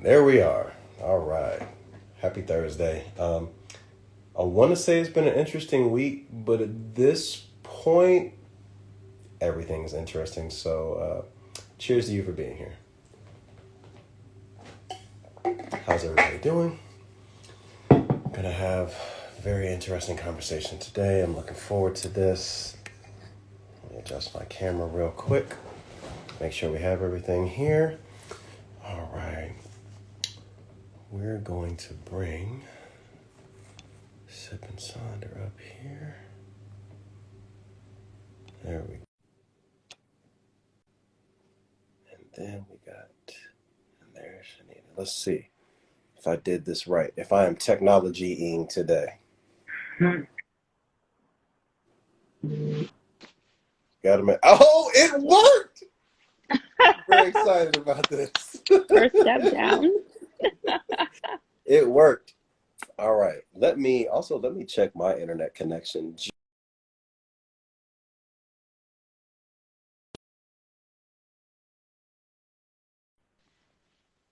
There we are. All right. Happy Thursday. I want to say it's been an interesting week, but at this point, everything is interesting. So, cheers to you for being here. How's everybody doing? Gonna have a very interesting conversation today. I'm looking forward to this. Let me adjust my camera real quick. Make sure we have everything here. All right. We're going to bring Sip Sonder up here. There we go. And then we got, and there's Shanita. Let's see if I did this right. If I am technology-ing today. Got to oh, it worked! I'm very excited about this. First step down. It worked. All right. Let me check my internet connection.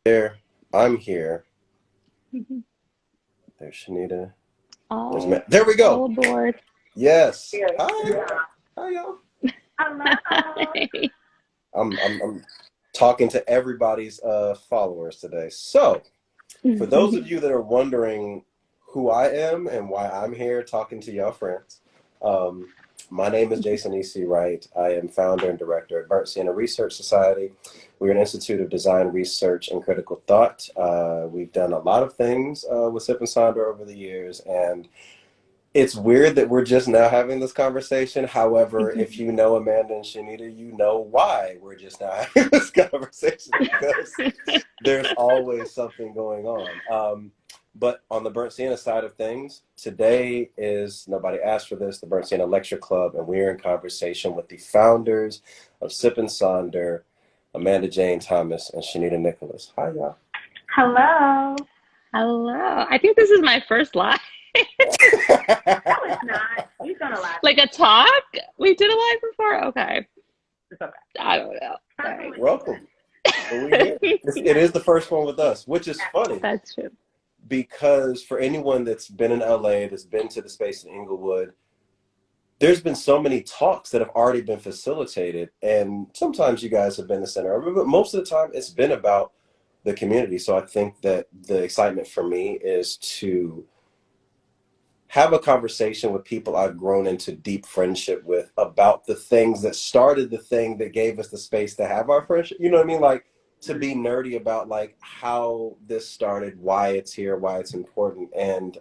There, I'm here. There's Shanita. Oh, There we go. all aboard. Yes. Hi. Hi, y'all. Hi. I'm talking to everybody's followers today. So, for those of you that are wondering who I am and why I'm here talking to y'all friends, my name is E.C.Wright. I am founder and director at Burnt Sienna Research Society. We're an institute of design, research, and critical thought. We've done a lot of things with Sip Sonder over the years, and it's weird that we're just now having this conversation. However, if you know Amanda and Shanita, you know why we're just now having this conversation, because there's always something going on. But on the Burnt Sienna side of things, today is, nobody asked for this, the Burnt Sienna Lecture Club, and we're in conversation with the founders of Sip Sonder, Amanda Jane Thomas and Shanita Nicholas. Hi, y'all. Hello. Hello. I think this is my first live. No, it's not. You've done a lot. Like a talk? We did a live before? Okay. It's okay. I don't know. Sorry. Welcome. It is the first one with us, which is funny. That's true. Because for anyone that's been in LA, that's been to the space in Inglewood, there's been so many talks that have already been facilitated. And sometimes you guys have been the center of it, but most of the time it's been about the community. So I think that the excitement for me is to have a conversation with people I've grown into deep friendship with about the things that started the thing that gave us the space to have our friendship. You know what I mean? Like, to be nerdy about like how this started, why it's here, why it's important. And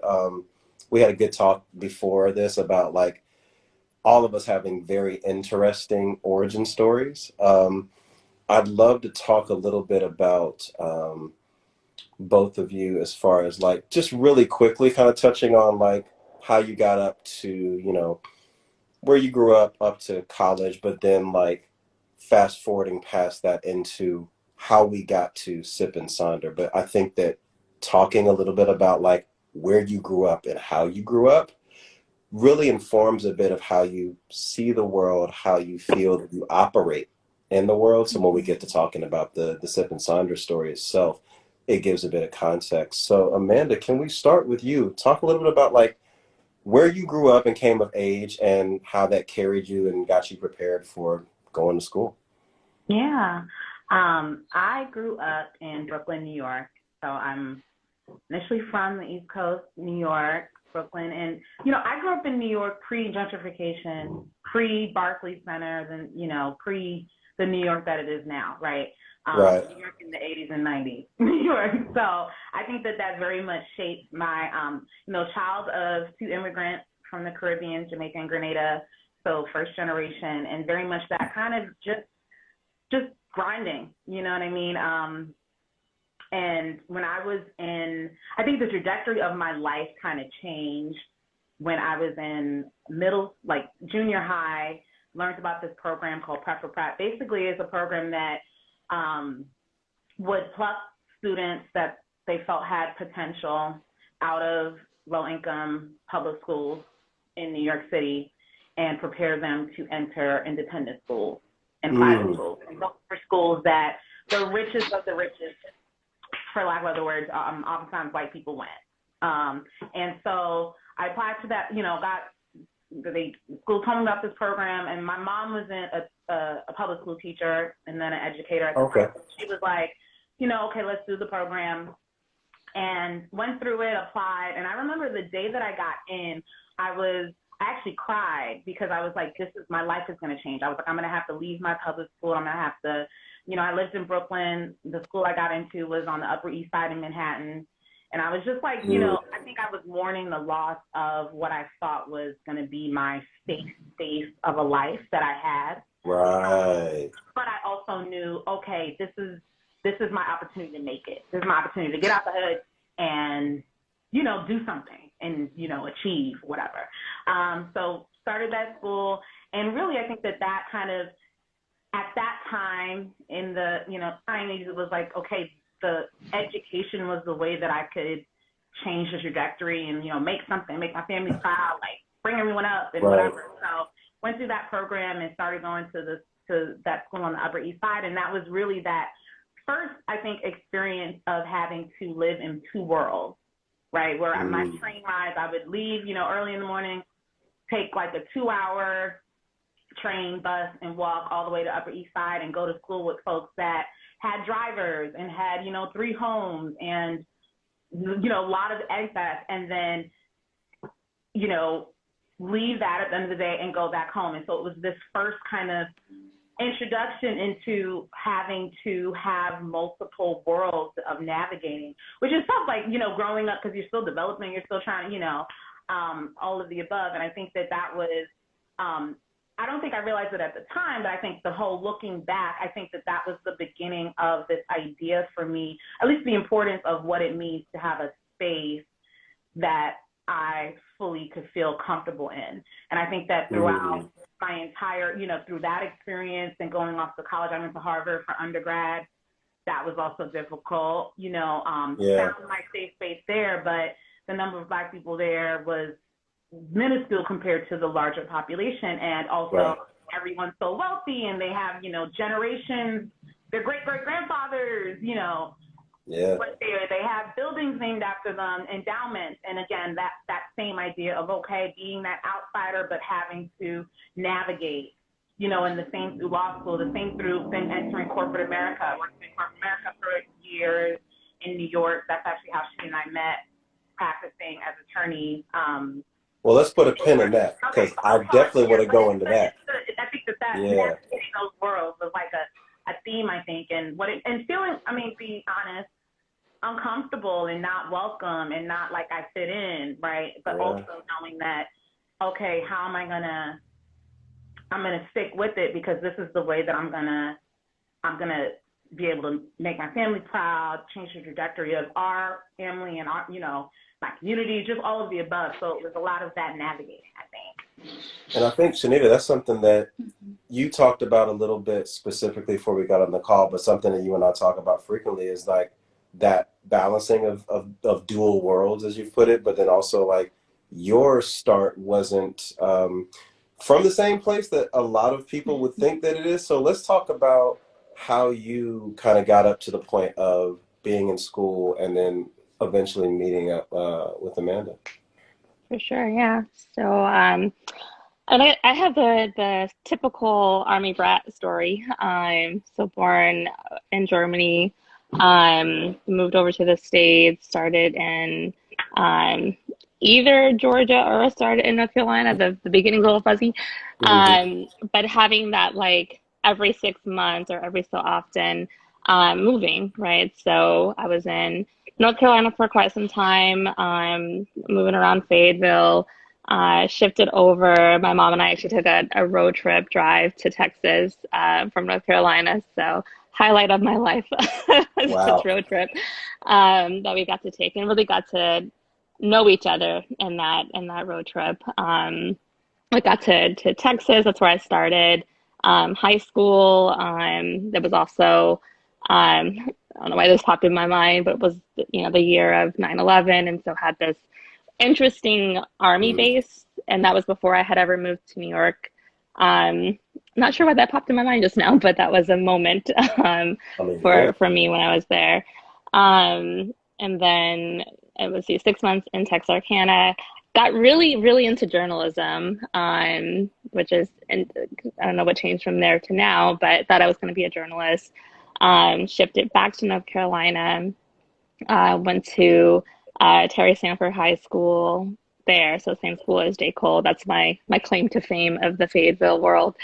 we had a good talk before this about like all of us having very interesting origin stories. I'd love to talk a little bit about both of you as far as like just really quickly kind of touching on like how you got up to, you know, where you grew up to college, but then like fast forwarding past that into how we got to Sip Sonder. But I think that talking a little bit about like where you grew up and how you grew up really informs a bit of how you see the world, how you feel that you operate in the world. So when we get to talking about the Sip Sonder story itself, it gives a bit of context. So Amanda, can we start with you? Talk a little bit about like where you grew up and came of age and how that carried you and got you prepared for going to school. Yeah. I grew up in Brooklyn, New York. So I'm initially from the East Coast, New York, Brooklyn. And, you know, I grew up in New York pre-gentrification, pre-Barclays Center, then, you know, pre the New York that it is now, right? Right. New York in the 80s and 90s, New York. So I think that that very much shaped my, you know, child of two immigrants from the Caribbean, Jamaica and Grenada, so first generation, and very much that kind of just grinding, you know what I mean? And when I was in, I think the trajectory of my life kind of changed when I was in like junior high, learned about this program called Prep for Prep. Basically, it's a program that would pluck students that they felt had potential out of low-income public schools in New York City and prepare them to enter independent schools and private schools, and look for schools that the richest of the richest for lack of other words, oftentimes white people went. And so I applied to that, the school told me about this program, and my mom was a public school teacher and then an educator at the time. She was like, okay, let's do the program. And went through it, applied. And I remember the day that I got in, I actually cried because I was like, my life is going to change. I was like, I'm going to have to leave my public school. I'm going to have to, I lived in Brooklyn. The school I got into was on the Upper East Side in Manhattan. And I was just like, I think I was mourning the loss of what I thought was going to be my safe space of a life that I had. Right. But I also knew, okay, this is my opportunity to make it. This is my opportunity to get out the hood and, do something and, achieve whatever. So started that school. And really, I think that kind of, at that time in the, 90s, it was like, okay, the education was the way that I could change the trajectory and, make something, make my family proud, like bring everyone up and whatever. So went through that program and started going to that school on the Upper East Side. And that was really that first, I think, experience of having to live in two worlds, right? Where my train rides, I would leave, early in the morning, take like a 2-hour train, bus, and walk all the way to Upper East Side and go to school with folks that had drivers and had, 3 homes and, a lot of access, and then, leave that at the end of the day and go back home. And so it was this first kind of introduction into having to have multiple worlds of navigating, which is tough, like, growing up because you're still developing, you're still trying, all of the above. And I think that was, I don't think I realized it at the time, but I think the whole looking back, I think that was the beginning of this idea for me, at least the importance of what it means to have a space that I fully could feel comfortable in. And I think that throughout my entire, through that experience and going off to college, I went to Harvard for undergrad. That was also difficult, found my safe space there, but the number of Black people there was minuscule compared to the larger population. And also everyone's so wealthy and they have, generations, their great-great-grandfathers, but they have buildings named after them, endowments. And again, that same idea of, okay, being that outsider, but having to navigate, and the same through law school, the same through then entering corporate America. I worked in corporate America for years in New York. That's actually how she and I met, practicing as attorneys. Well, let's put a pin in that because I definitely want to go into that. I think that navigating those worlds was like a theme, I think, and feeling, be honest, uncomfortable and not welcome and not like I fit in, right? But also knowing that, okay, how am I I'm gonna stick with it because this is the way that I'm gonna be able to make my family proud, change the trajectory of our family and our, my community, just all of the above. So it was a lot of that navigating, I think. And I think, Shanita, that's something that you talked about a little bit specifically before we got on the call, but something that you and I talk about frequently is like that balancing of dual worlds, as you put it, but then also like your start wasn't from the same place that a lot of people would think that it is. So let's talk about how you kind of got up to the point of being in school and then eventually meeting up with Amanda. For sure, yeah. So, and I have the typical Army brat story. So born in Germany, moved over to the States, started in either Georgia or started in North Carolina. The beginning's a little fuzzy. But having that like every 6 months or every so often moving, right? So I was in North Carolina for quite some time, moving around Fayetteville, shifted over. My mom and I actually took a road trip drive to Texas from North Carolina. So highlight of my life, such road trip that we got to take and really got to know each other in that road trip. I got to Texas. That's where I started high school. There was also I don't know why this popped in my mind, but it was, the year of 9/11. And so had this interesting Army base. And that was before I had ever moved to New York. Not sure why that popped in my mind just now, but that was a moment for me when I was there. And then it was 6 months in Texarkana. Got really, really into journalism, which is, and I don't know what changed from there to now, but thought I was going to be a journalist. Shifted back to North Carolina, went to Terry Sanford High School there, so same school as J. Cole. That's my claim to fame of the Fayetteville world.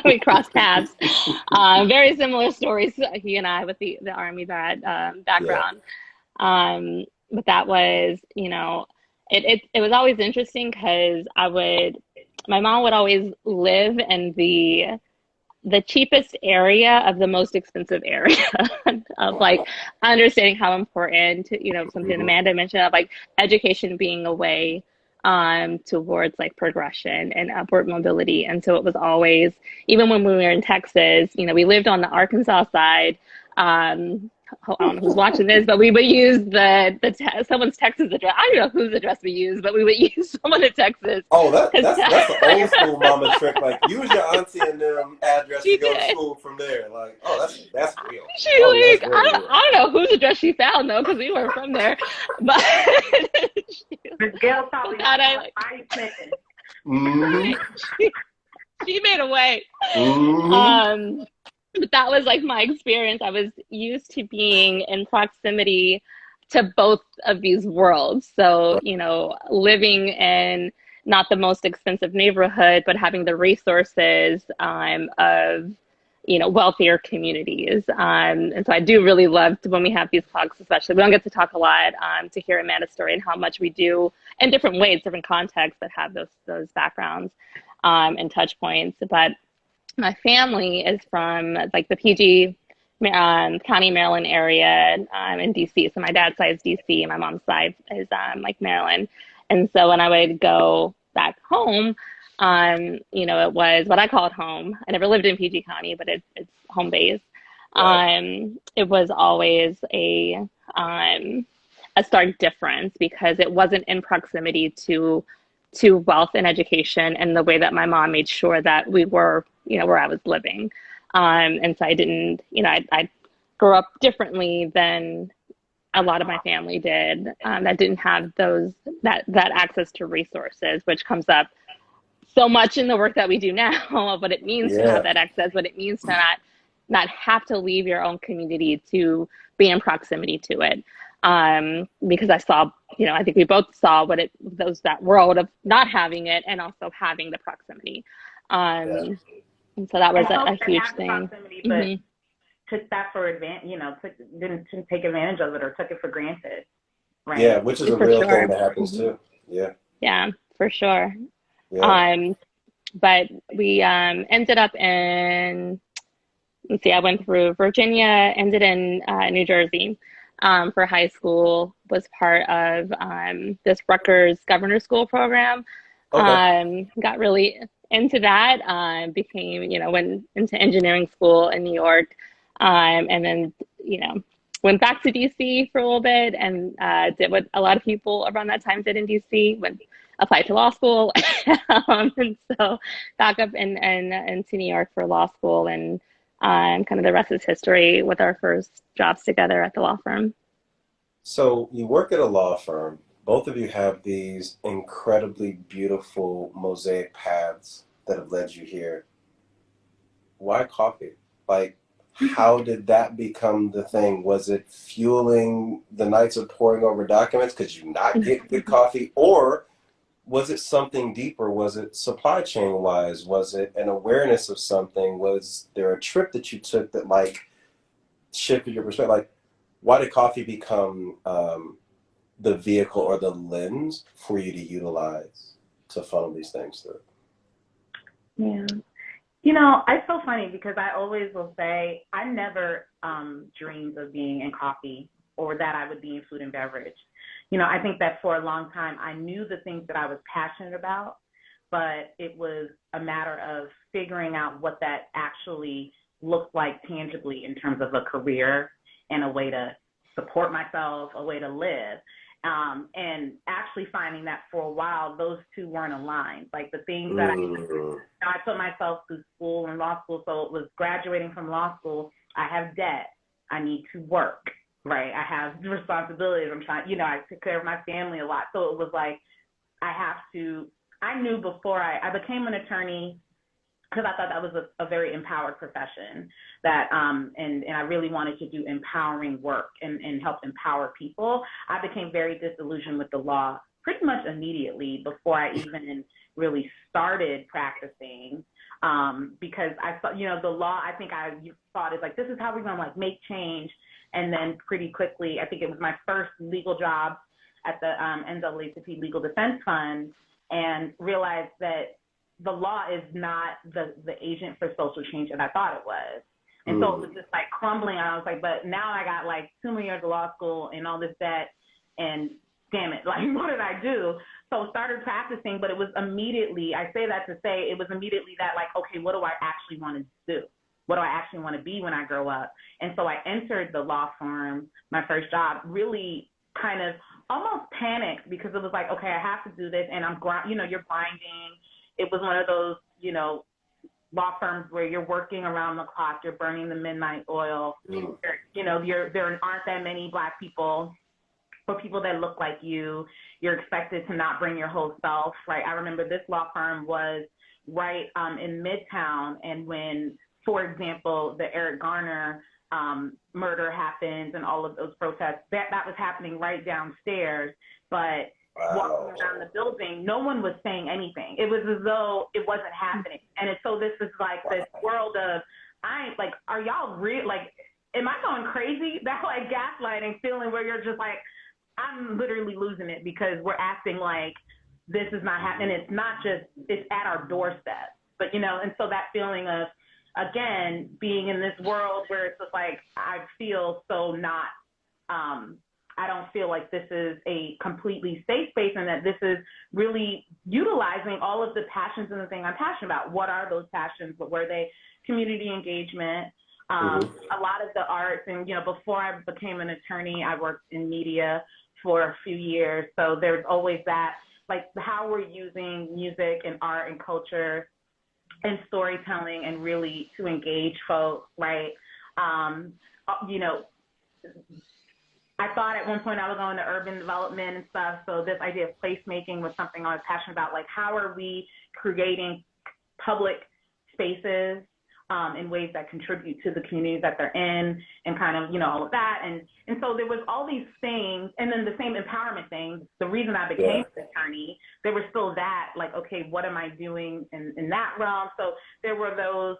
We crossed paths. Very similar stories, he and I, with the Army Yeah. background. But that was, it was always interesting because my mom would always live in the cheapest area of the most expensive area of like Wow. understanding how important, something Hmm. Amanda mentioned of like education being a way towards like progression and upward mobility. And so it was always, even when we were in Texas, we lived on the Arkansas side. Um, I don't know who's watching this, but we would use someone's Texas address. I don't know whose address we used, but we would use someone in Texas. Oh, 'Cause that's the old school mama trick. Like, use your auntie and them address she to go to did. school from there. Like, oh, that's real. She Oh yeah, that's like very real. I don't know whose address she found though, because we weren't from there. But Miss Gail probably that I why are you snitching? Hmm. she, she made a way. Hmm. Um, but that was like my experience. I was used to being in proximity to both of these worlds. So, living in not the most expensive neighborhood, but having the resources of, wealthier communities. And so I do really love when we have these talks, especially. We don't get to talk a lot to hear Amanda's story and how much we do in different ways, different contexts that have those backgrounds and touch points. But my family is from like the PG County, Maryland area in DC. So my dad's side is DC, and my mom's side is like Maryland. And so when I would go back home, it was what I called home. I never lived in PG County, but it's home base. Right. It was always a stark difference because it wasn't in proximity to wealth and education and the way that my mom made sure that we were, where I was living. And so I didn't, I grew up differently than a lot of my family did that didn't have that access to resources, which comes up so much in the work that we do now, what it means to have Yeah. that access, what it means to not have to leave your own community to be in proximity to it. Because I saw, I think we both saw that world of not having it and also having the proximity. Yeah. And so that was And a folks that huge have the thing. proximity, but Hmm. took that for advantage, didn't take advantage of it or took it for granted, Yeah, right? which is a For real thing sure. that happens Hmm. too. Yeah. Yeah, for sure. Yeah. Um, but we ended up in, let's see, I went through Virginia, ended in New Jersey for high school, was part of this Rutgers Governor School program. Okay. Got really into that, became, went into engineering school in New York, and then, went back to DC for a little bit and did what a lot of people around that time did in DC, applied to law school. And so back up into New York for law school and kind of the rest is history with our first jobs together at the law firm. So you work at a law firm. Both of you have these incredibly beautiful mosaic paths that have led you here. Why coffee? Like, how did that become the thing? Was it fueling the nights of poring over documents because you not get good coffee? Or was it something deeper? Was it supply chain wise? Was it an awareness of something? Was there a trip that you took that like shifted your perspective? Like, why did coffee become the vehicle or the lens for you to utilize to funnel these things through? Yeah. It's so funny because I always will say I never dreamed of being in coffee or that I would be in food and beverage. I think that for a long time I knew the things that I was passionate about, but it was a matter of figuring out what that actually looked like tangibly in terms of a career and a way to support myself, a way to live. And actually finding that for a while, those two weren't aligned. Like the things that Mm. I put myself through school and law school. So it was graduating from law school. I have debt. I need to work. right? I have responsibilities. I'm trying, I took care of my family a lot. So it was like, I knew before I became an attorney, because I thought that was a very empowered profession, that and I really wanted to do empowering work and help empower people. I became very disillusioned with the law pretty much immediately before I even really started practicing, because I thought, the law, I think I thought is like, this is how we're going to like make change. And then pretty quickly, I think it was my first legal job at the NAACP Legal Defense Fund, and realized that the law is not the agent for social change that I thought it was. And so it was just like crumbling. I was like, but now I got like 2 more years of law school and all this debt, and damn it, like, what did I do? So I started practicing, but it was immediately, I say that to say, it was immediately that like, okay, what do I actually want to do? What do I actually want to be when I grow up? And so I entered the law firm, my first job, really kind of almost panicked, because it was like, okay, I have to do this, and you're grinding. It was one of those, law firms where you're working around the clock, you're burning the midnight oil. There aren't that many Black people or people that look like you. You're expected to not bring your whole self, right? I remember this law firm was right in Midtown, and when, for example, the Eric Garner murder happens and all of those protests, that was happening right downstairs, but walking around the building, no one was saying anything. It was as though it wasn't happening. And so this is like this world of, are y'all real? Like, am I going crazy? That like gaslighting feeling where you're just like, I'm literally losing it, because we're acting like this is not happening. It's not just, it's at our doorstep. But, and so that feeling of, again, being in this world where it's just like, I feel so not, I don't feel like this is a completely safe space, and that this is really utilizing all of the passions and the thing I'm passionate about. What are those passions? What were they? Community engagement, a lot of the arts. And, before I became an attorney, I worked in media for a few years. So there's always that, like, how we're using music and art and culture and storytelling and really to engage folks, right? I thought at one point I was going to urban development and stuff. So this idea of placemaking was something I was passionate about. Like, how are we creating public spaces in ways that contribute to the communities that they're in, and kind of, all of that. And so there was all these things, and then the same empowerment thing. The reason I became an attorney, there was still that, like, okay, what am I doing in that realm? So there were those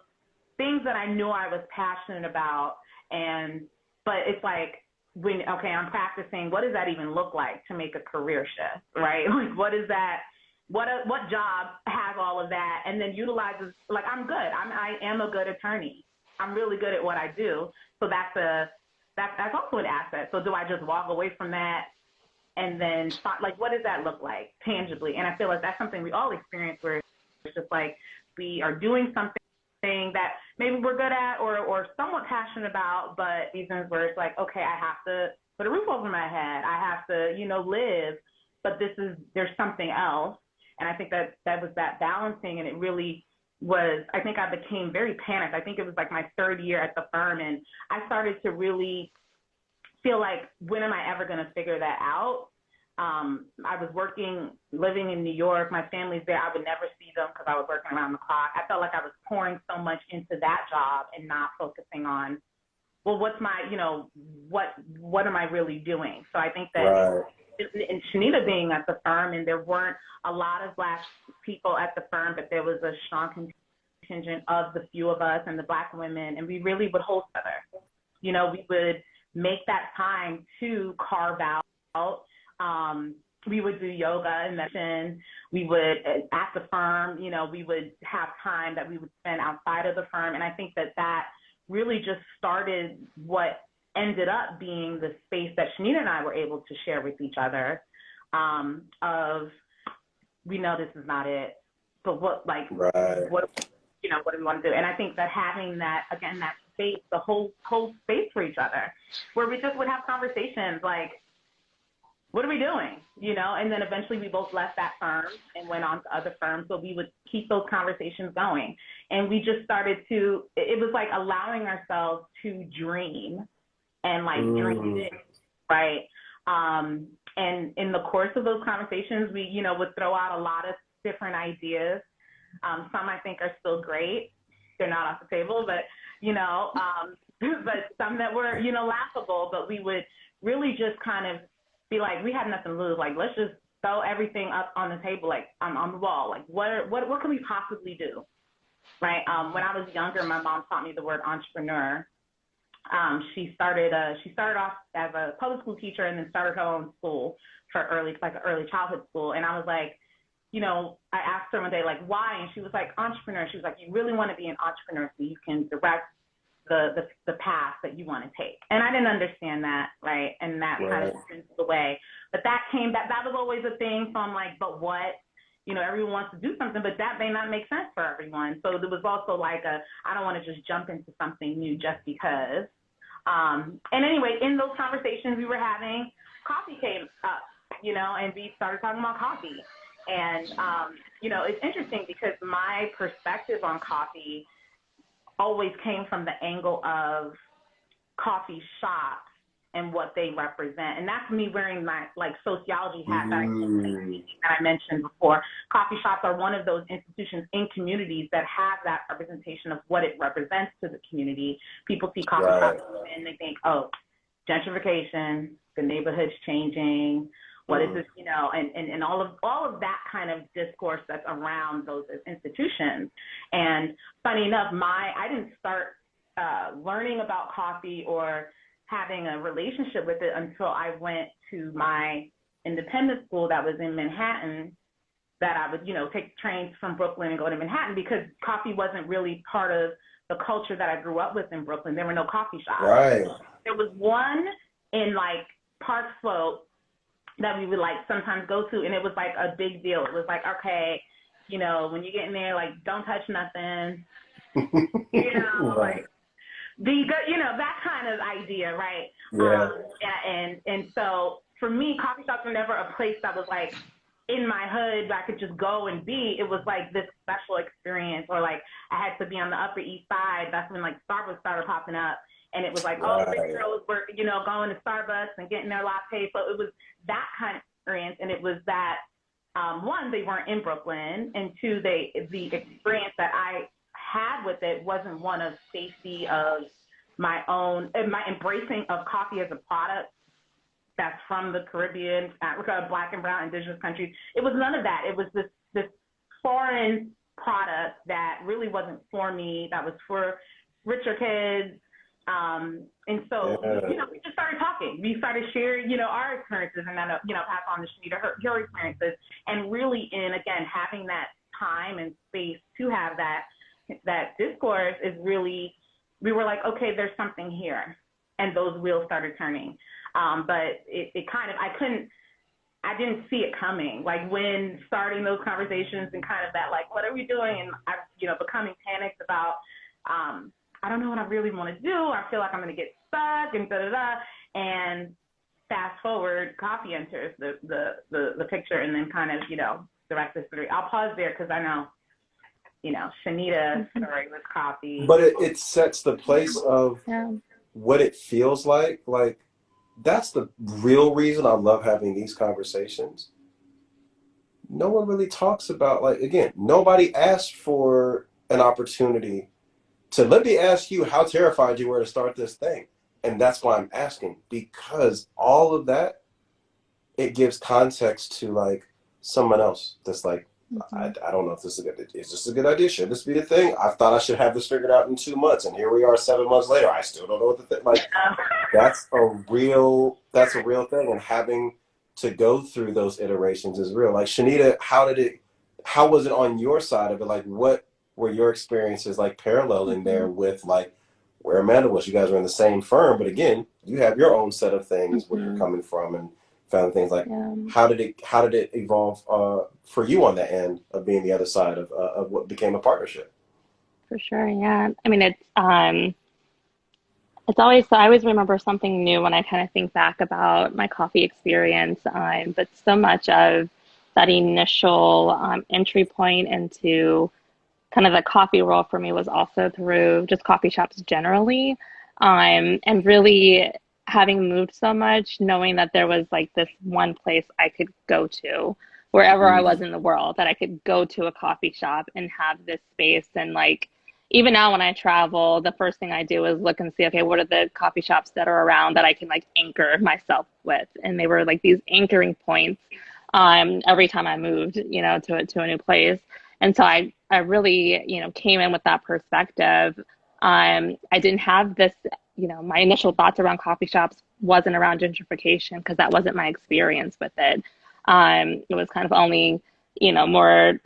things that I knew I was passionate about, but it's like, I'm practicing, what does that even look like to make a career shift, right? Like, what is that? What job has all of that and then utilizes, like, I'm good. I am a good attorney. I'm really good at what I do. So that's also an asset. So do I just walk away from that and then, like, what does that look like tangibly? And I feel like that's something we all experience, where it's just like we are doing something that maybe we're good at or somewhat passionate about, but reasons where it's like, okay, I have to put a roof over my head. I have to, live, but there's something else. And I think that was that balancing, and it really was, I think I became very panicked. I think it was like my third year at the firm, and I started to really feel like, when am I ever going to figure that out? I was living in New York. My family's there. I would never see them because I was working around the clock. I felt like I was pouring so much into that job and not focusing on, well, what's my, what am I really doing? So I think that and Shanita being at the firm, and there weren't a lot of Black people at the firm, but there was a strong contingent of the few of us and the Black women, and we really would hold each other. We would make that time to carve out. We would do yoga and meditation. We would, at the firm, we would have time that we would spend outside of the firm. And I think that really just started what ended up being the space that Shanita and I were able to share with each other, of, we know this is not it, but what do we want to do? And I think that having that, again, that space, the whole space for each other, where we just would have conversations like, what are we doing? And then eventually we both left that firm and went on to other firms. So we would keep those conversations going. And we just started it was like allowing ourselves to dream and like dreamed it, right? And in the course of those conversations, we, you know, would throw out a lot of different ideas. Some I think are still great. They're not off the table, but, you know, but some that were, you know, laughable, but we would really just kind of be like, we had nothing to lose. Like, let's just throw everything up on the table, like on the wall. Like, what can we possibly do? Right. When I was younger, my mom taught me the word entrepreneur. She started off as a public school teacher and then started her own school for early childhood school. And I was like, you know, I asked her one day, like, why? And she was like, entrepreneur. She was like, you really want to be an entrepreneur so you can direct the path that you want to take. And I didn't understand that, right? And that kind of sent the way. But that was always a thing. So I'm like, but what? You know, everyone wants to do something, but that may not make sense for everyone. So there was also like I don't want to just jump into something new just because. And anyway, in those conversations we were having, coffee came up, you know, and we started talking about coffee. And, you know, it's interesting because my perspective on coffee always came from the angle of coffee shops and what they represent. And that's me wearing my, like, sociology hat that I mentioned before. Coffee shops are one of those institutions in communities that have that representation of what it represents to the community. People see coffee shops and they think, oh, gentrification, the neighborhood's changing, what is this, you know, and all of that kind of discourse that's around those institutions. And funny enough, I didn't start learning about coffee or having a relationship with it until I went to my independent school that was in Manhattan, that I would, you know, take trains from Brooklyn and go to Manhattan because coffee wasn't really part of the culture that I grew up with in Brooklyn. There were no coffee shops. Right. There was one in like Park Slope that we would like sometimes go to, and it was like a big deal. It was like, okay, you know, when you get in there, like, don't touch nothing, you know, like, you know, that kind of idea, right? Yeah. And so for me, coffee shops were never a place that was like in my hood that I could just go and be. It was like this special experience, or like I had to be on the Upper East Side. That's when like Starbucks started popping up. And it was like, oh, big girls were, you know, going to Starbucks and getting their latte. So it was that kind of experience. And it was that, one, they weren't in Brooklyn. And two, the experience that I had with it wasn't one of safety, of my own, my embracing of coffee as a product that's from the Caribbean, Africa, Black and brown indigenous countries. It was none of that. It was this foreign product that really wasn't for me, that was for richer kids. And so, you know, we just started talking. We started sharing, you know, our experiences, and then, you know, pass on to Shanita her experiences, and really again, having that time and space to have that discourse is really, we were like, okay, there's something here. And those wheels started turning. But it kind of, I didn't see it coming. Like when starting those conversations and kind of that, like, what are we doing? And I, you know, becoming panicked about, I don't know what I really want to do. I feel like I'm going to get stuck and da-da-da. And fast forward, coffee enters the picture, and then kind of, you know, the rest is history. I'll pause there because I know, you know, Shanita's story with coffee. But it sets the place of what it feels like. Like, that's the real reason I love having these conversations. No one really talks about, like, again, nobody asked for an opportunity to, let me ask you how terrified you were to start this thing. And that's why I'm asking, because all of that, it gives context to like someone else that's like, I don't know if this is a good, is this a good idea? Should this be the thing? I thought I should have this figured out in 2 months, and here we are 7 months later. I still don't know what the thing, like, that's a real thing. And having to go through those iterations is real. Like, Shanita, how was it on your side of it? Like, what were your experiences like paralleling there with like where Amanda was? You guys were in the same firm, but again, you have your own set of things where you're coming from and found things like, how did it evolve for you on the end of being the other side of what became a partnership? For sure, yeah. I mean, it's always, I always remember something new when I kind of think back about my coffee experience. But so much of that initial entry point into kind of the coffee world for me was also through just coffee shops generally. And really having moved so much, knowing that there was like this one place I could go to wherever I was Mm. in the world, that I could go to a coffee shop and have this space. And like, even now when I travel, the first thing I do is look and see, okay, what are the coffee shops that are around that I can like anchor myself with? And they were like these anchoring points every time I moved, to a new place. And so I really, came in with that perspective. I didn't have this, my initial thoughts around coffee shops wasn't around gentrification because that wasn't my experience with it. It was kind of only, more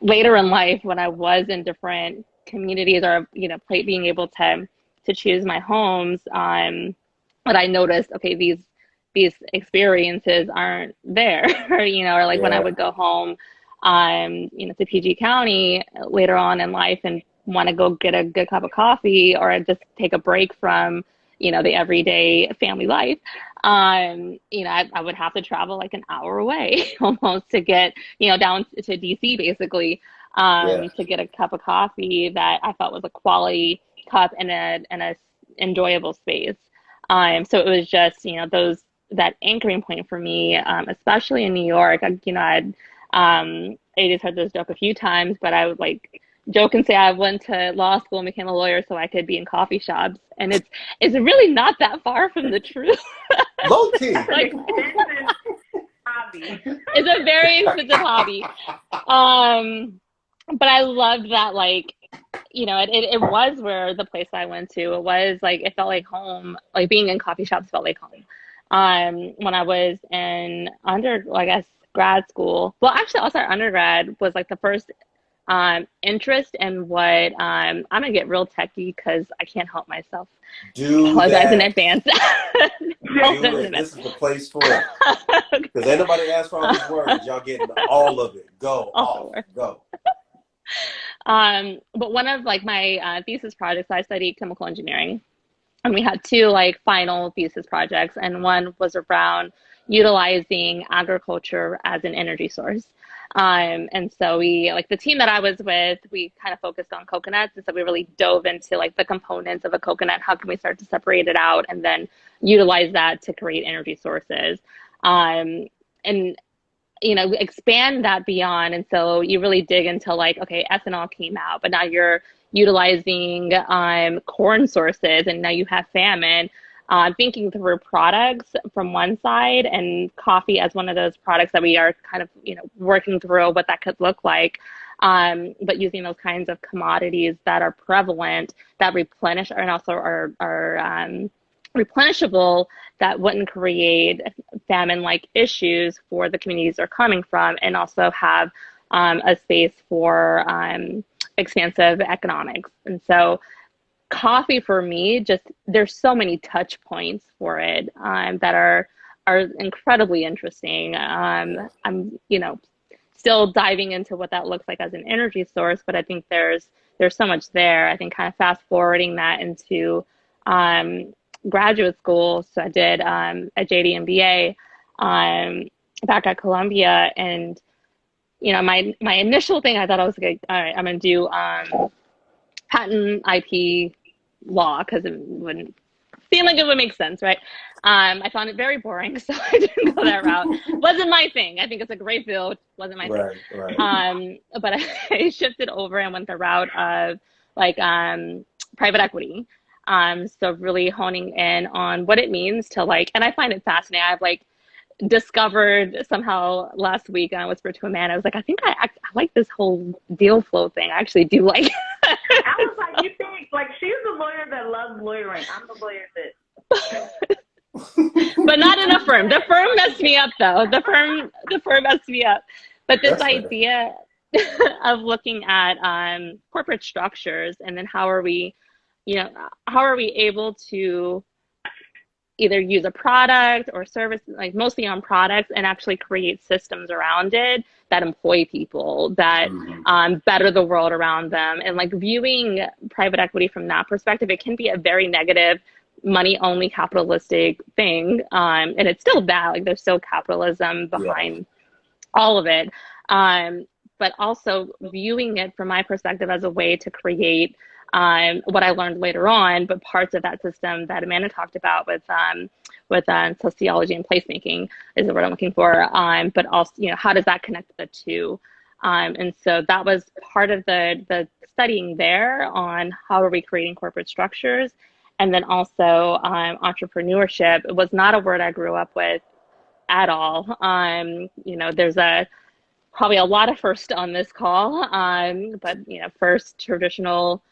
later in life when I was in different communities or, being able to choose my homes, but I noticed, okay, these experiences aren't there, or like when I Yeah. would go home, to PG County later on in life and want to go get a good cup of coffee or just take a break from, the everyday family life. I would have to travel like an hour away almost to get, down to DC basically, Yeah. to get a cup of coffee that I felt was a quality cup in a enjoyable space. So it was just, that anchoring point for me, especially in New York. I just heard this joke a few times, but I would like joke and say I went to law school and became a lawyer so I could be in coffee shops, and it's really not that far from the truth. Low key. Like, Expensive hobby. it's a very expensive hobby. But I loved that, like, it was where the place I went to, it was like, it felt like home, like being in coffee shops felt like home. When I was in well, I guess grad school, well, actually also our undergrad was like the first, interest in what, I'm gonna get real techie because I can't help myself. Do Apologize in that. advance. Do it. This is the place for it. Because ain't nobody asked for all these words. Y'all getting all of it. Go All the off. work. Go. But one of like my thesis projects, I studied chemical engineering, and we had two like final thesis projects, and one was around utilizing agriculture as an energy source. And so we, like the team that I was with, we kind of focused on coconuts, and so we really dove into like the components of a coconut. How can we start to separate it out and then utilize that to create energy sources? And expand that beyond. And so you really dig into like, okay, ethanol came out, but now you're utilizing corn sources, and now you have famine. Thinking through products from one side, and coffee as one of those products that we are kind of, working through what that could look like. But using those kinds of commodities that are prevalent, that replenish, and also are replenishable, that wouldn't create famine-like issues for the communities they're coming from, and also have a space for expansive economics. And so coffee for me, just there's so many touch points for it that are incredibly interesting. I'm still diving into what that looks like as an energy source, but I think there's so much there. I think kind of fast forwarding that into graduate school. So I did a JD MBA back at Columbia, and my initial thing, I thought I was like, all right, I'm gonna do patent IP law because it wouldn't seem like it would make sense, right? I found it very boring, so I didn't go that route. Wasn't my thing. I think it's a great field. Wasn't my thing. Right. But I shifted over and went the route of like private equity. So really honing in on what it means to like, and I find it fascinating. I've like discovered somehow last week, and I whispered to a man, I was like, I think I like this whole deal flow thing. I actually do like it. I was like, you think, like, she's the lawyer that loves lawyering. I'm the lawyer that. But not in a firm. The firm messed me up, though. The firm messed me up. But this That's fair. idea of looking at corporate structures, and then how are we able to either use a product or service, like mostly on products, and actually create systems around it that employ people, that better the world around them. And like viewing private equity from that perspective, it can be a very negative, money only capitalistic thing. And it's still that, like there's still capitalism behind all of it. But also viewing it from my perspective as a way to create what I learned later on, but parts of that system that Amanda talked about with sociology and placemaking is the word I'm looking for. But also, how does that connect the two? And so that was part of the studying there on how are we creating corporate structures. And then also entrepreneurship. It was not a word I grew up with at all. There's probably a lot of first on this call, but first traditional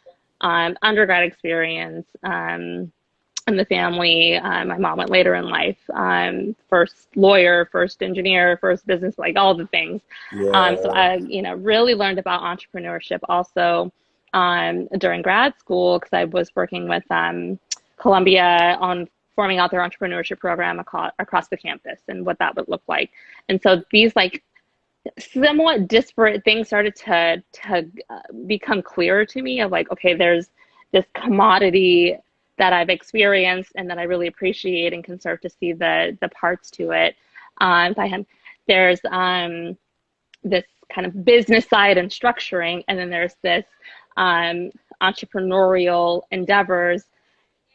undergrad experience in the family. My mom went later in life. First lawyer, first engineer, first business, like all the things. Yeah. So I, really learned about entrepreneurship also during grad school because I was working with Columbia on forming out their entrepreneurship program across the campus and what that would look like. And so these like somewhat disparate things started to become clearer to me of like, okay, there's this commodity that I've experienced and that I really appreciate and can start to see the parts to it. There's this kind of business side and structuring, and then there's this entrepreneurial endeavors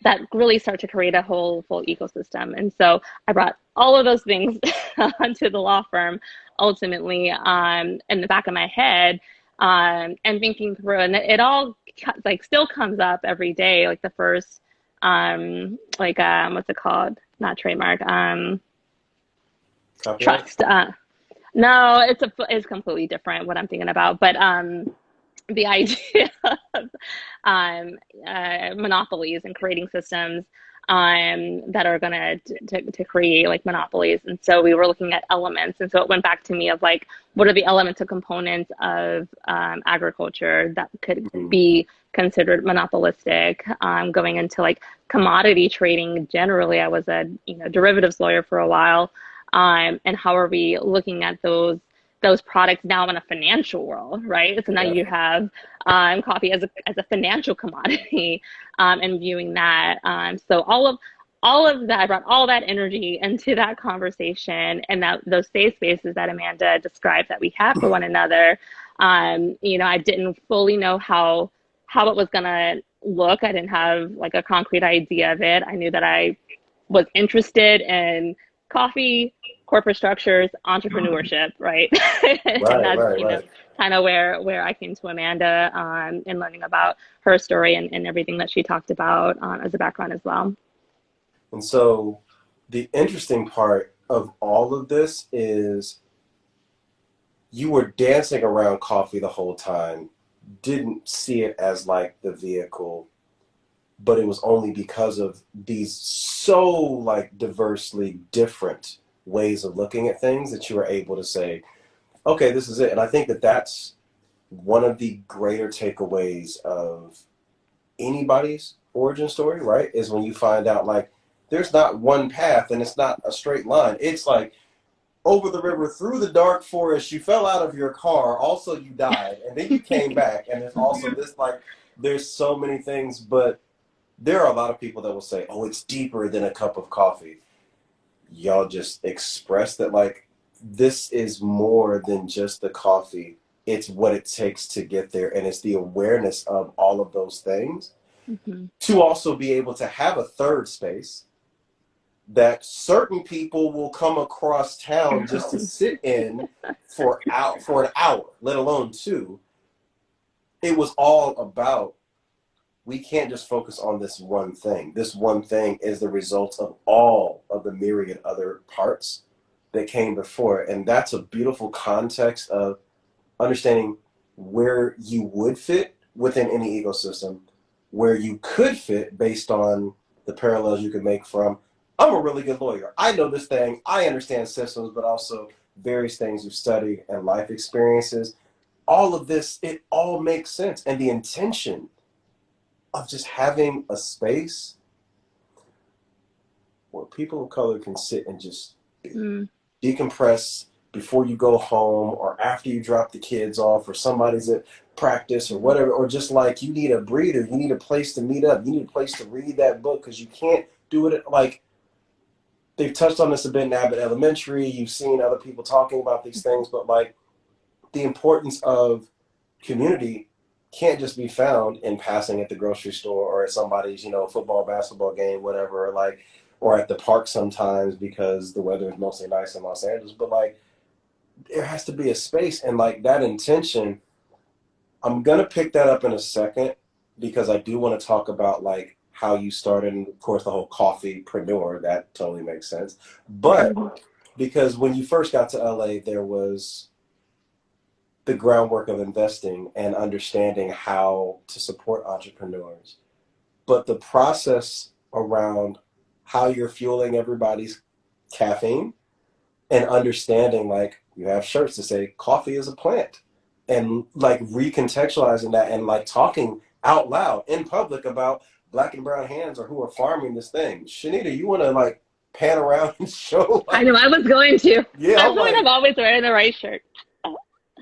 that really start to create a whole full ecosystem. And so I brought all of those things onto the law firm ultimately in the back of my head and thinking through, and it all like still comes up every day, like the first what's it called? Not trademark, trust. No, it's completely different what I'm thinking about, but the idea of monopolies and creating systems that are going to create like monopolies. And so we were looking at elements. And so it went back to me of like, what are the elements or components of agriculture that could be considered monopolistic, going into like commodity trading. Generally, I was a derivatives lawyer for a while. And how are we looking at those products now in a financial world, right? So now you have coffee as a financial commodity and viewing that. So all of that, I brought all that energy into that conversation and those safe spaces that Amanda described that we have for one another. I didn't fully know how it was gonna look. I didn't have like a concrete idea of it. I knew that I was interested in coffee, corporate structures, entrepreneurship, right? And that's kind of where I came to Amanda and learning about her story and everything that she talked about as a background as well. And so the interesting part of all of this is you were dancing around coffee the whole time, didn't see it as like the vehicle, but it was only because of these so like diversely different ways of looking at things that you were able to say, okay, this is it. And I think that that's one of the greater takeaways of anybody's origin story, right? Is when you find out like there's not one path and it's not a straight line. It's like over the river, through the dark forest, you fell out of your car, also you died, and then you came back. And there's also this like, there's so many things, but there are a lot of people that will say, oh, it's deeper than a cup of coffee. Y'all just express that like, this is more than just the coffee. It's what it takes to get there. And it's the awareness of all of those things to also be able to have a third space that certain people will come across town just to sit in for an hour, let alone two. It was all about, we can't just focus on this one thing. This one thing is the result of all of the myriad other parts that came before it. And that's a beautiful context of understanding where you would fit within any ecosystem, where you could fit based on the parallels you could make from, I'm a really good lawyer. I know this thing. I understand systems, but also various things you've studied and life experiences. All of this, it all makes sense. And the intention of just having a space where people of color can sit and just decompress before you go home or after you drop the kids off or somebody's at practice or whatever, or just like you need a breather, you need a place to meet up, you need a place to read that book because you can't do it like, they've touched on this a bit in Abbott Elementary. You've seen other people talking about these things, but like the importance of community can't just be found in passing at the grocery store or at somebody's, football, basketball game, whatever, or at the park sometimes because the weather is mostly nice in Los Angeles. But like, there has to be a space, and like that intention. I'm gonna pick that up in a second because I do want to talk about like how you started, and of course the whole coffeepreneur. That totally makes sense. But because when you first got to LA, there was the groundwork of investing and understanding how to support entrepreneurs. But the process around how you're fueling everybody's caffeine and understanding, like, you have shirts that say coffee is a plant, and like recontextualizing that and like talking out loud in public about black and brown hands or who are farming this thing. Shanita, you want to like pan around and show I know like, I was going to. yeah, I I'm feel like I'm like, always wearing the right shirt.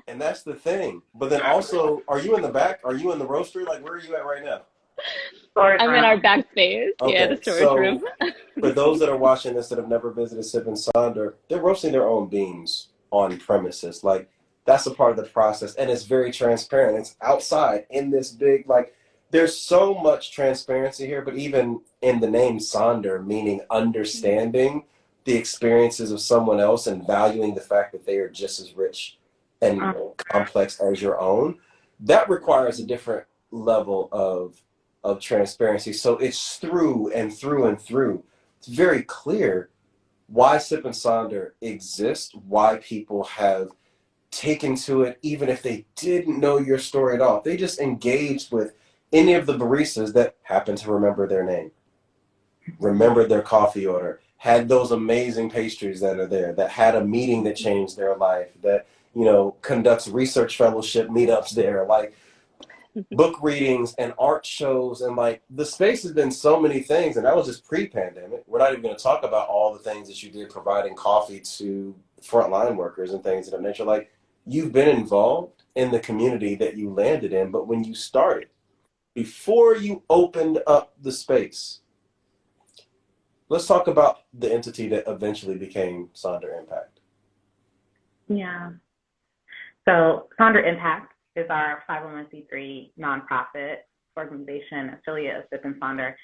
and that's the thing. But then also, are you in the back? Are you in the roastery? Like, where are you at right now? Storage I'm in our room. back space. Yeah, the Okay, storage room. so for those that are watching this that have never visited Sip Sonder, they're roasting their own beans on premises. Like, that's a part of the process, and it's very transparent. It's outside in this big, like, there's so much transparency here, but even in the name Sonder, meaning understanding the experiences of someone else and valuing the fact that they are just as rich and complex as your own, that requires a different level of transparency. So it's through and through and through. It's very clear why Sip and Sonder exists, why people have taken to it, even if they didn't know your story at all. They just engaged with any of the baristas that happen to remember their name, remembered their coffee order, had those amazing pastries that are there, that had a meeting that changed their life, that, conducts research fellowship meetups there. Like, book readings and art shows, and like the space has been so many things, and that was just pre-pandemic. We're not even going to talk about all the things that you did providing coffee to frontline workers and things of that nature. Like, you've been involved in the community that you landed in, but when you started, before you opened up the space, let's talk about the entity that eventually became Sonder Impact. Yeah. So Sonder Impact is our 501c3 nonprofit organization affiliate of Sip and Sonder.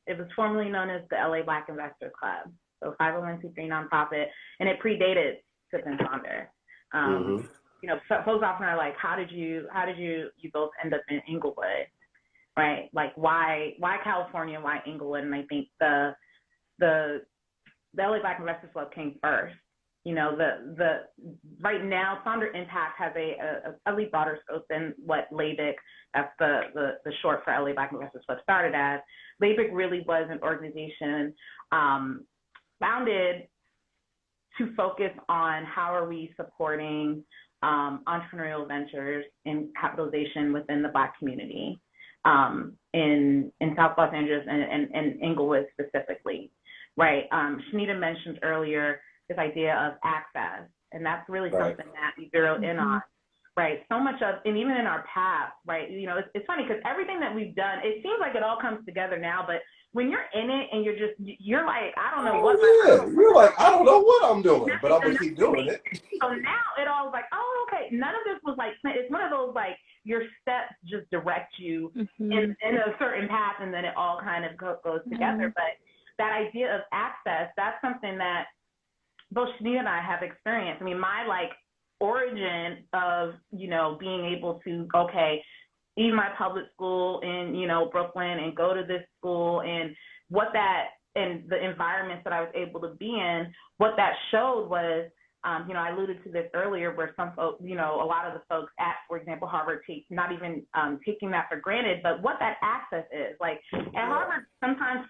It was formerly known as the LA Black Investors Club. So 501c3 nonprofit, and it predated Sip and Sonder. Folks often are like, how did you both end up in Inglewood, right? Like, why California, why Inglewood? And I think the LA Black Investors Club came first. The right now Sonder Impact has a slightly broader scope than what LABIC, that's the short for LA Black Investors Club, started as. LABIC really was an organization founded to focus on how are we supporting entrepreneurial ventures and capitalization within the Black community in South Los Angeles and Inglewood specifically, right? Shanita mentioned earlier this idea of access, and that's really something that we zero in on, right? So much of, and even in our past, right? It's funny because everything that we've done, it seems like it all comes together now, but when you're in it and you're like, I don't know what. You're like, I don't know what I'm doing, but I'm gonna keep doing it. So now it all is like, oh, okay. None of this was like, it's one of those like your steps just direct you in a certain path, and then it all kind of goes together. But that idea of access, that's something that both Shanita and I have experienced. I mean, my like origin of, being able to, leave my public school in, Brooklyn and go to this school, and and the environments that I was able to be in, what that showed was, I alluded to this earlier, where some folks, a lot of the folks at, for example, Harvard, not even taking that for granted, but what that access is. Like at Harvard, sometimes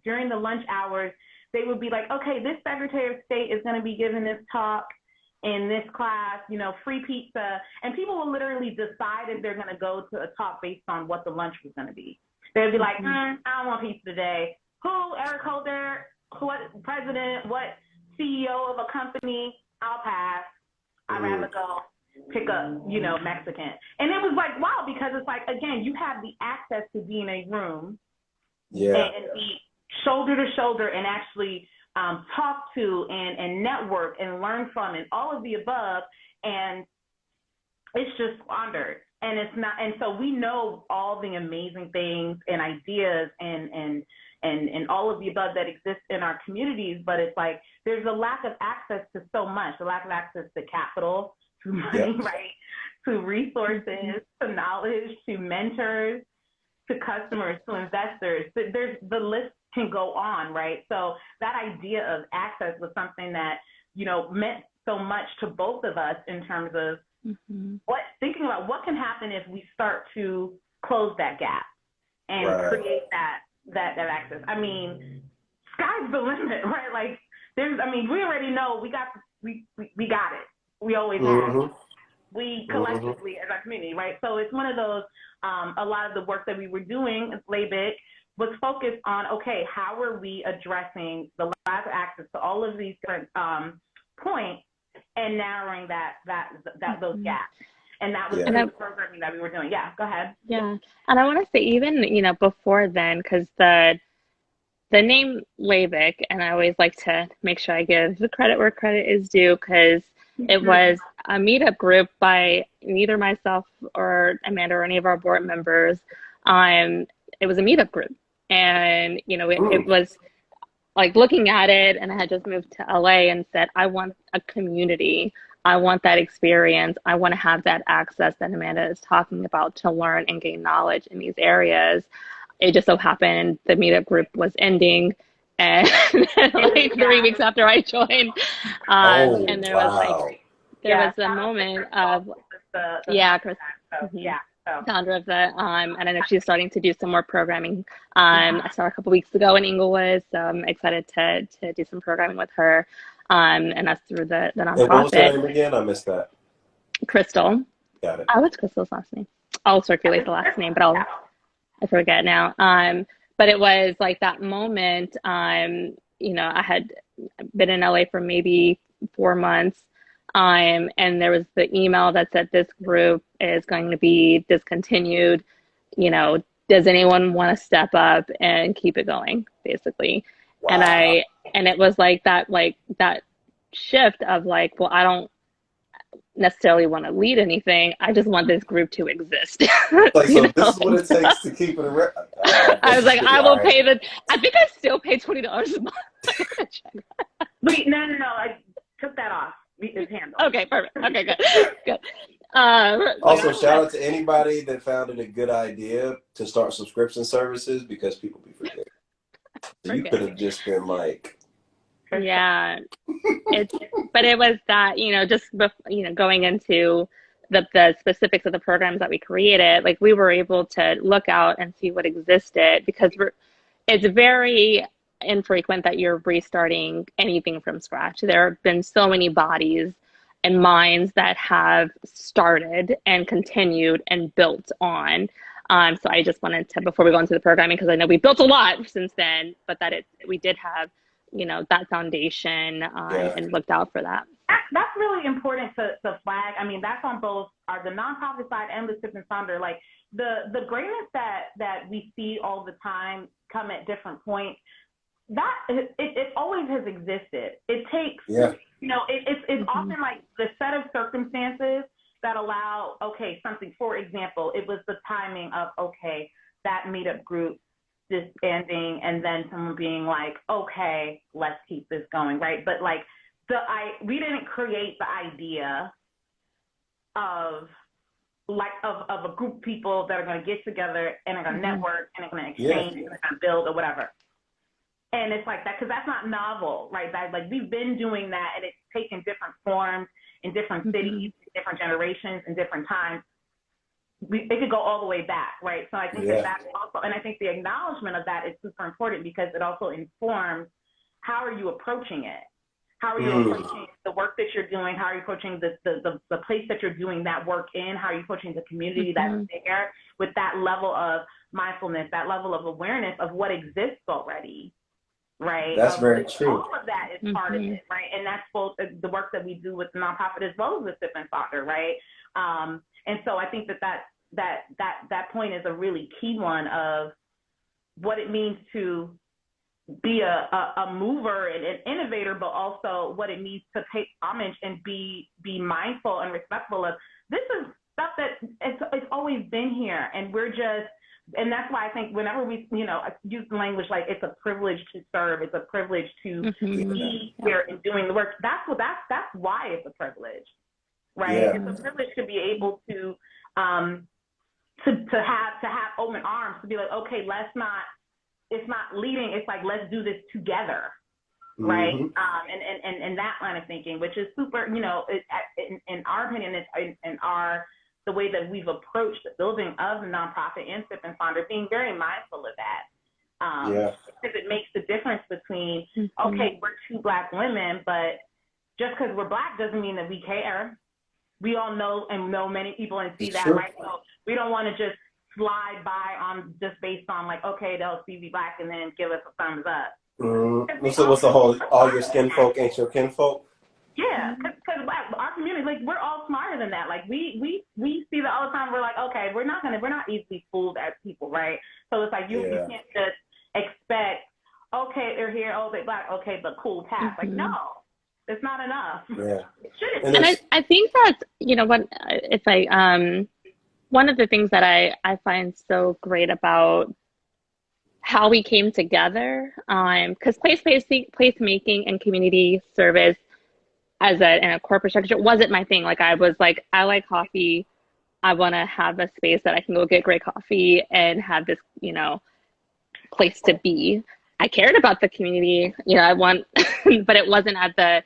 during the lunch hours, they would be like, okay, this Secretary of State is going to be giving this talk in this class, free pizza. And people will literally decide if they're going to go to a talk based on what the lunch was going to be. They'd be like, I don't want pizza today. Who, Eric Holder, what president, what CEO of a company? I'll pass. I'd rather go pick up, Mexican. And it was like, wow, because it's like, again, you have the access to be in a room and be shoulder to shoulder and actually talk to and network and learn from and all of the above. And it's just squandered. And it's not, and so we know all the amazing things and ideas and all of the above that exist in our communities, but it's like there's a lack of access to so much, a lack of access to capital, to money, right? To resources, to knowledge, to mentors, to customers, to investors. The list can go on, right? So that idea of access was something that, you know, meant so much to both of us in terms of thinking about what can happen if we start to close that gap and create that access. I mean, sky's the limit, right? Like we already know we got it. We always have. We collectively as our community, right? So it's one of those, a lot of the work that we were doing at Laybic was focused on, okay, how are we addressing the lack of access to all of these different points and narrowing those gaps. And that was the programming that we were doing. Yeah, go ahead. Yeah. And I want to say even, you know, before then, because the name Laybic, and I always like to make sure I give the credit where credit is due, because it was a meetup group by neither myself or Amanda or any of our board members. It was a meetup group. And, you know, it was like looking at it, and I had just moved to LA and said, I want a community. I want that experience. I want to have that access that Amanda is talking about to learn and gain knowledge in these areas. It just so happened the meetup group was ending, and like 3 weeks after I joined, and there was a moment of Chris, founder of the I don't know if she's starting to do some more programming. I saw her a couple weeks ago in Inglewood, so I'm excited to do some programming with her, and that's through the nonprofit. And what was her name again? I missed that. Crystal. Got it. What's Crystal's last name? I'll circulate the last name, but I forget now. But it was like that moment, you know, I had been in LA for maybe 4 months, and there was the email that said this group is going to be discontinued. You know, does anyone want to step up and keep it going, basically? Wow. And it was like that shift of like, well, I don't necessarily want to lead anything. I just want this group to exist. Like, so this is what it takes to keep it around. I was like, I will pay I think I still pay $20 a month. Wait, no, I took that off. It's handled. Okay, perfect. Okay, good. Also, shout out to anybody that found it a good idea to start subscription services, because people be forgetting. So you could have just been like, yeah, but it was that, you know, just, you know, going into the specifics of the programs that we created, like we were able to look out and see what existed, because it's very infrequent that you're restarting anything from scratch. There have been so many bodies and minds that have started and continued and built on. So I just wanted to, before we go into the programming, because I know we built a lot since then, but that we did have, you know, that foundation and looked out for that. That's really important to flag. I mean, that's on both the nonprofit side and the Sip Sonder. Like the greatness that we see all the time come at different points, that it always has existed. It takes, you know, it's often like the set of circumstances that allow, okay, something, for example, it was the timing of, okay, that meetup group disbanding, and then someone being like, okay, let's keep this going, right? But like we didn't create the idea of a group of people that are going to get together and are going to network and are going to exchange and are going to build or whatever. And it's like that, because that's not novel, right? Like we've been doing that, and it's taken different forms in different cities, different generations, and different times. It could go all the way back, right? So I think that's also, and I think the acknowledgement of that is super important, because it also informs how are you approaching it? How are you approaching the work that you're doing? How are you approaching the place that you're doing that work in? How are you approaching the community that's there with that level of mindfulness, that level of awareness of what exists already, right? That's very true. All of that is part of it, right? And that's both the work that we do with the nonprofit as well as with Sip Sonder, right? And so I think that point is a really key one of what it means to be a mover and an innovator, but also what it means to take homage and be mindful and respectful of, this is stuff that it's always been here, and we're just, and that's why I think whenever we, use the language like it's a privilege to serve, it's a privilege to be here and doing the work. That's why it's a privilege, right? Yeah. It's a privilege to be able to have open arms, to be like, okay, it's not leading, it's like, let's do this together. Right. And that line of thinking, which is super, in our opinion, in the way that we've approached the building of the nonprofit and Sip Sonder, being very mindful of that. Because it makes the difference between, okay, we're two Black women, but just because we're Black doesn't mean that we care. We all know many people and see that, right? So we don't want to just slide by on just based on like, okay, they'll see we Black and then give us a thumbs up. What's the whole, all your skin folk ain't your kinfolk? Yeah, because our community, like, we're all smarter than that. Like, we see that all the time. We're like, okay, we're not easily fooled as people, right? So it's like you can't just expect, okay, they're here, oh, they're Black, okay, but cool, pass. Like, no, it's not enough. Yeah, and I think that what it's like. One of the things that I find so great about how we came together, because placemaking and community service in a corporate structure wasn't my thing. Like, I was like, I like coffee. I want to have a space that I can go get great coffee and have this, place to be. I cared about the community, but it wasn't to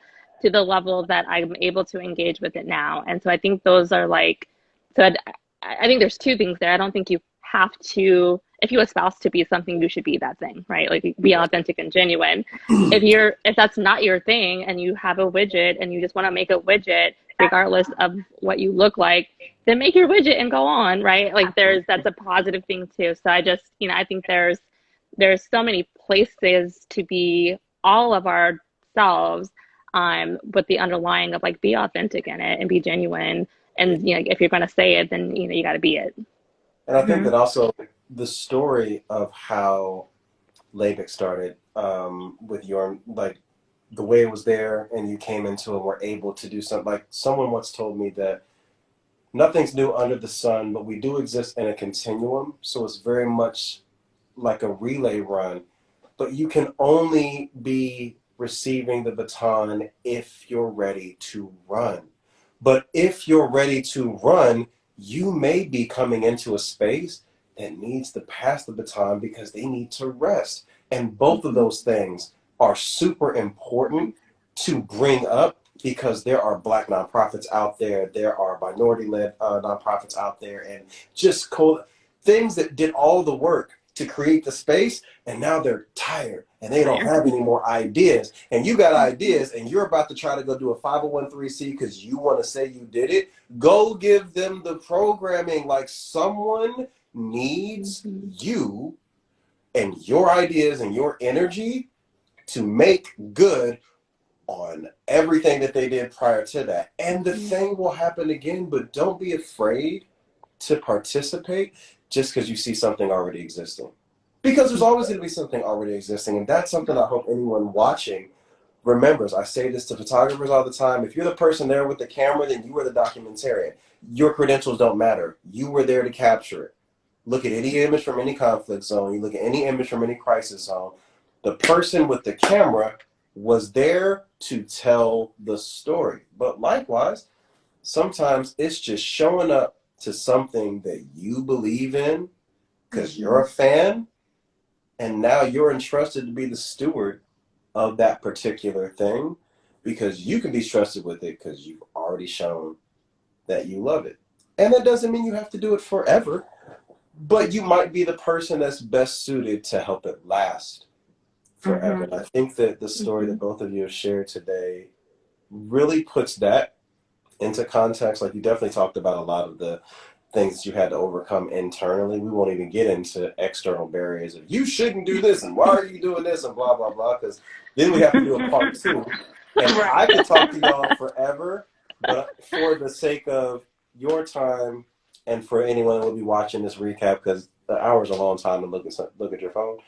the level that I'm able to engage with it now. And so I think those are I think there's two things there. I don't think you have to, if you espouse to be something, you should be that thing, right? Like, be authentic and genuine. If that's not your thing and you have a widget and you just want to make a widget, regardless of what you look like, then make your widget and go on, right? Like, that's a positive thing too. So I just, I think there's so many places to be all of ourselves, with the underlying of like, be authentic in it and be genuine. And, if you're going to say it, then, you got to be it. And I think that also the story of how Labik started, with your, like, the way it was there and you came into it and were able to do something. Like, someone once told me that nothing's new under the sun, but we do exist in a continuum. So it's very much like a relay run, but you can only be receiving the baton if you're ready to run. But if you're ready to run, you may be coming into a space that needs to pass the baton because they need to rest. And both of those things are super important to bring up, because there are Black nonprofits out there, there are minority-led nonprofits out there, and just things that did all the work to create the space, and now they're tired and they don't have any more ideas. And you got ideas and you're about to try to go do a 501(c) because you want to say you did it. Go give them the programming. Like, someone needs you and your ideas and your energy to make good on everything that they did prior to that. And the thing will happen again, but don't be afraid to participate just because you see something already existing. Because there's always going to be something already existing. And that's something I hope anyone watching remembers. I say this to photographers all the time. If you're the person there with the camera, then you were the documentarian. Your credentials don't matter. You were there to capture it. Look at any image from any conflict zone. You look at any image from any crisis zone. The person with the camera was there to tell the story. But likewise, sometimes it's just showing up to something that you believe in because you're a fan, and now you're entrusted to be the steward of that particular thing because you can be trusted with it because you've already shown that you love it. And that doesn't mean you have to do it forever, but you might be the person that's best suited to help it last forever. And I think that the story that both of you have shared today really puts that into context. Like, you definitely talked about a lot of the things that you had to overcome internally. We won't even get into external barriers of you shouldn't do this and why are you doing this and blah, blah, blah, because then we have to do a part 2. And I could talk to y'all forever, but for the sake of your time and for anyone that will be watching this recap, because the hour's a long time to look at your phone,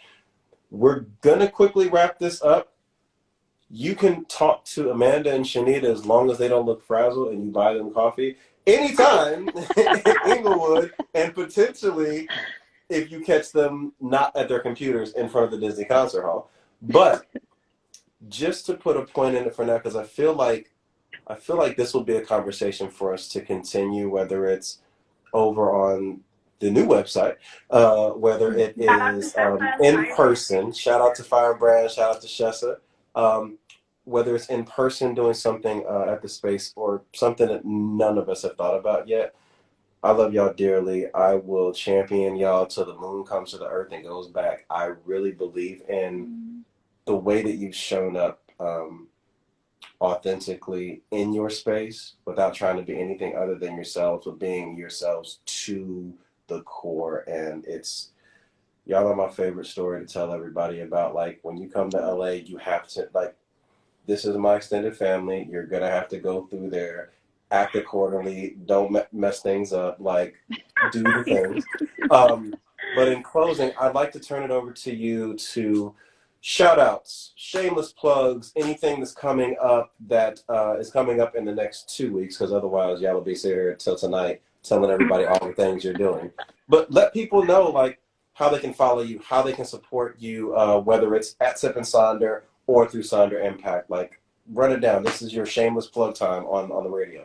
we're going to quickly wrap this up. You can talk to Amanda and Shanita as long as they don't look frazzled and you buy them coffee. anytime in Inglewood, and potentially if you catch them not at their computers in front of the Disney Concert Hall. But just to put a point in it for now, because I feel like this will be a conversation for us to continue, whether it's over on the new website, whether it Shout out to is in Shessa. person. Shout out to Firebrand, shout out to Shessa. Whether it's in person doing something at the space or something that none of us have thought about yet. I love y'all dearly. I will champion y'all till the moon comes to the earth and goes back. I really believe in the way that you've shown up authentically in your space without trying to be anything other than yourselves, but being yourselves to the core. And it's, y'all are my favorite story to tell everybody about. Like, when you come to LA, you have to, like, this is my extended family. You're going to have to go through there, act accordingly, don't mess things up, like, do the things. But in closing, I'd like to turn it over to you to shout outs, shameless plugs, anything that's coming up that is coming up in the next 2 weeks, because otherwise y'all will be sitting here till tonight telling everybody all the things you're doing. But let people know, like, how they can follow you, how they can support you, whether it's at Sip and Sonder or through Sonder Impact. Like, run it down. This is your shameless plug time on the radio.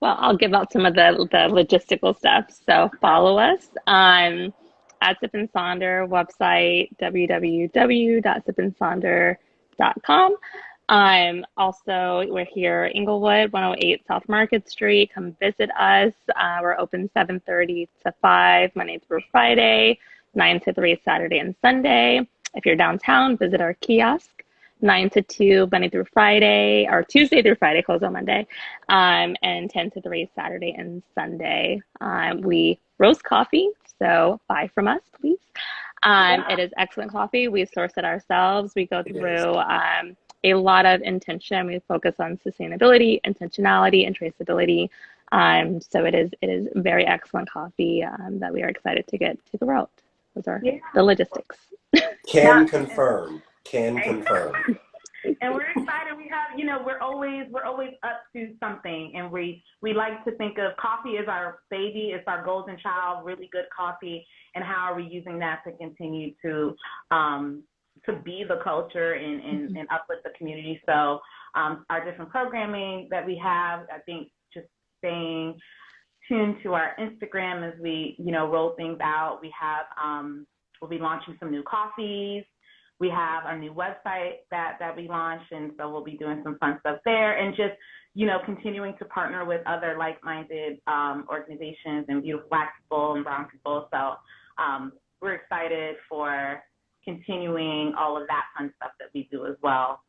Well, I'll give out some of the logistical stuff. So follow us at Sip and Sonder website, www.sipandsonder.com. Also, we're here, Inglewood, 108 South Market Street. Come visit us. We're open 7:30 to 5, Monday through Friday, 9 to 3, Saturday and Sunday. If you're downtown, visit our kiosk, 9 to 2, Monday through Friday, or Tuesday through Friday, close on Monday, and 10 to 3, Saturday and Sunday. We roast coffee, so buy from us, please. It is excellent coffee. We source it ourselves. We go through a lot of intention. We focus on sustainability, intentionality, and traceability. So it is very excellent coffee that we are excited to get to the world. Those are the logistics. Can confirm. Can confirm. And we're excited. We have, we're always up to something, and we like to think of coffee as our baby, it's our golden child, really good coffee, and how are we using that to continue to be the culture and uplift the community. So our different programming that we have, I think just staying tuned to our Instagram as we, roll things out. We have, we'll be launching some new coffees. We have our new website that we launched, and so we'll be doing some fun stuff there, and just, continuing to partner with other like-minded organizations and beautiful Black people and brown people. So we're excited for continuing all of that fun stuff that we do as well,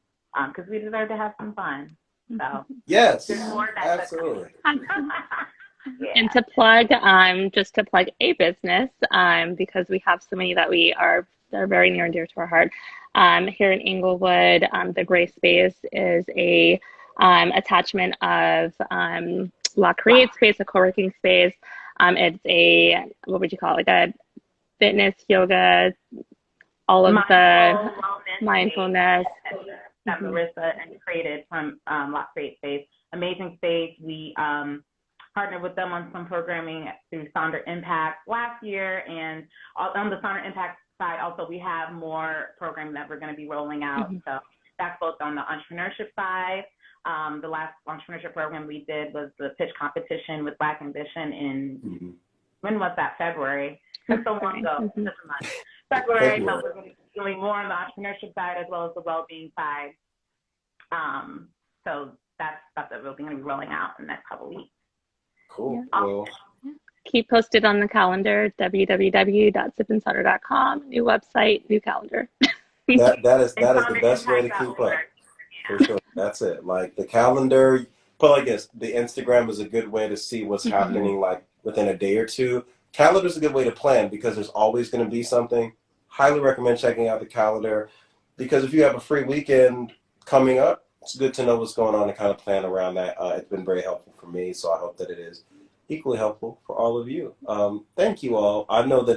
because we deserve to have some fun. So yes, there's more of that absolutely. Yeah. And to plug, just to plug a business, because we have so many that are very near and dear to our heart. Here in Inglewood, the Gray Space is a attachment of La Create Space, a co-working space. It's a, what would you call it, like a fitness, yoga, all of the mindfulness. That Marissa created from La Create Space. Amazing space. We partnered with them on some programming through Sonder Impact last year, and on the Sonder Impact side, also we have more programming that we're going to be rolling out. So that's both on the entrepreneurship side. The last entrepreneurship program we did was the pitch competition with Black Ambition in, when was that? February. That's so long ago. Just a month. February. So we're going to be doing more on the entrepreneurship side as well as the well-being side. So that's stuff that we're going to be rolling out in the next couple of weeks. Cool. Yeah. Well, keep posted on the calendar, www.sipandsonder.com. New website, new calendar. that is the best way to keep up. For sure. That's it. Like, the calendar, but I guess the Instagram is a good way to see what's happening, like, within a day or two. Calendar's a good way to plan because there's always going to be something. Highly recommend checking out the calendar, because if you have a free weekend coming up, it's good to know what's going on and kind of plan around that. It's been very helpful for me, so I hope that it is equally helpful for all of you. Thank you all. I know that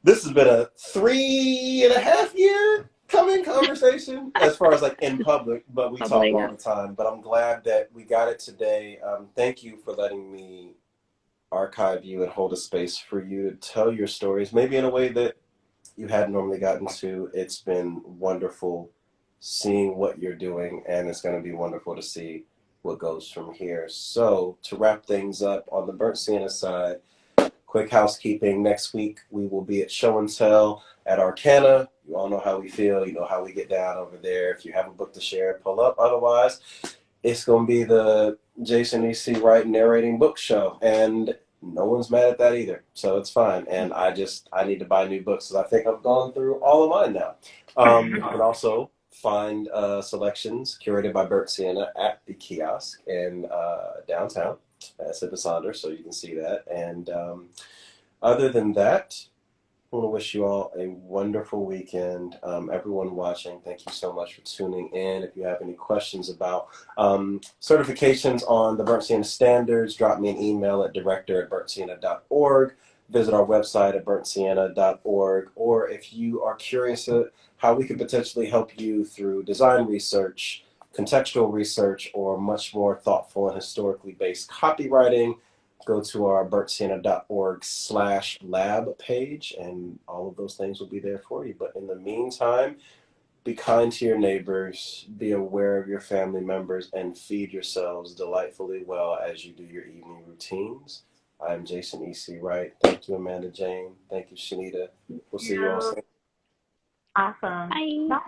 this has been a 3.5 year coming common conversation as far as like in public, but we talk Probably, all yeah. the time. But I'm glad that we got it today. Thank you for letting me archive you and hold a space for you to tell your stories, maybe in a way that you hadn't normally gotten to. It's been wonderful seeing what you're doing, and it's going to be wonderful to see what goes from here. So, to wrap things up on the Burnt Sienna side, quick housekeeping. Next week, we will be at Show and Tell at Arcana. You all know how we feel. You know how we get down over there. If you have a book to share, pull up. Otherwise, it's going to be the Jason E.C.Wright narrating book show. And no one's mad at that either. So it's fine. And I need to buy new books because I think I've gone through all of mine now. You can also find selections curated by Bert Sienna at the kiosk in downtown at Sip Sonder, so you can see that. And other than that, I want to wish you all a wonderful weekend. Everyone watching, thank you so much for tuning in. If you have any questions about certifications on the Burnt Sienna Standards, drop me an email at director@burntsienna.org. Visit our website at burntsienna.org. Or if you are curious how we could potentially help you through design research, contextual research, or much more thoughtful and historically based copywriting, go to our burntsienna.org/lab page, and all of those things will be there for you. But in the meantime, be kind to your neighbors, be aware of your family members, and feed yourselves delightfully well as you do your evening routines. I'm Jason E.C.Wright. Thank you, Amanda Jane. Thank you, Shanita. We'll see you all soon. Awesome. Bye. Bye.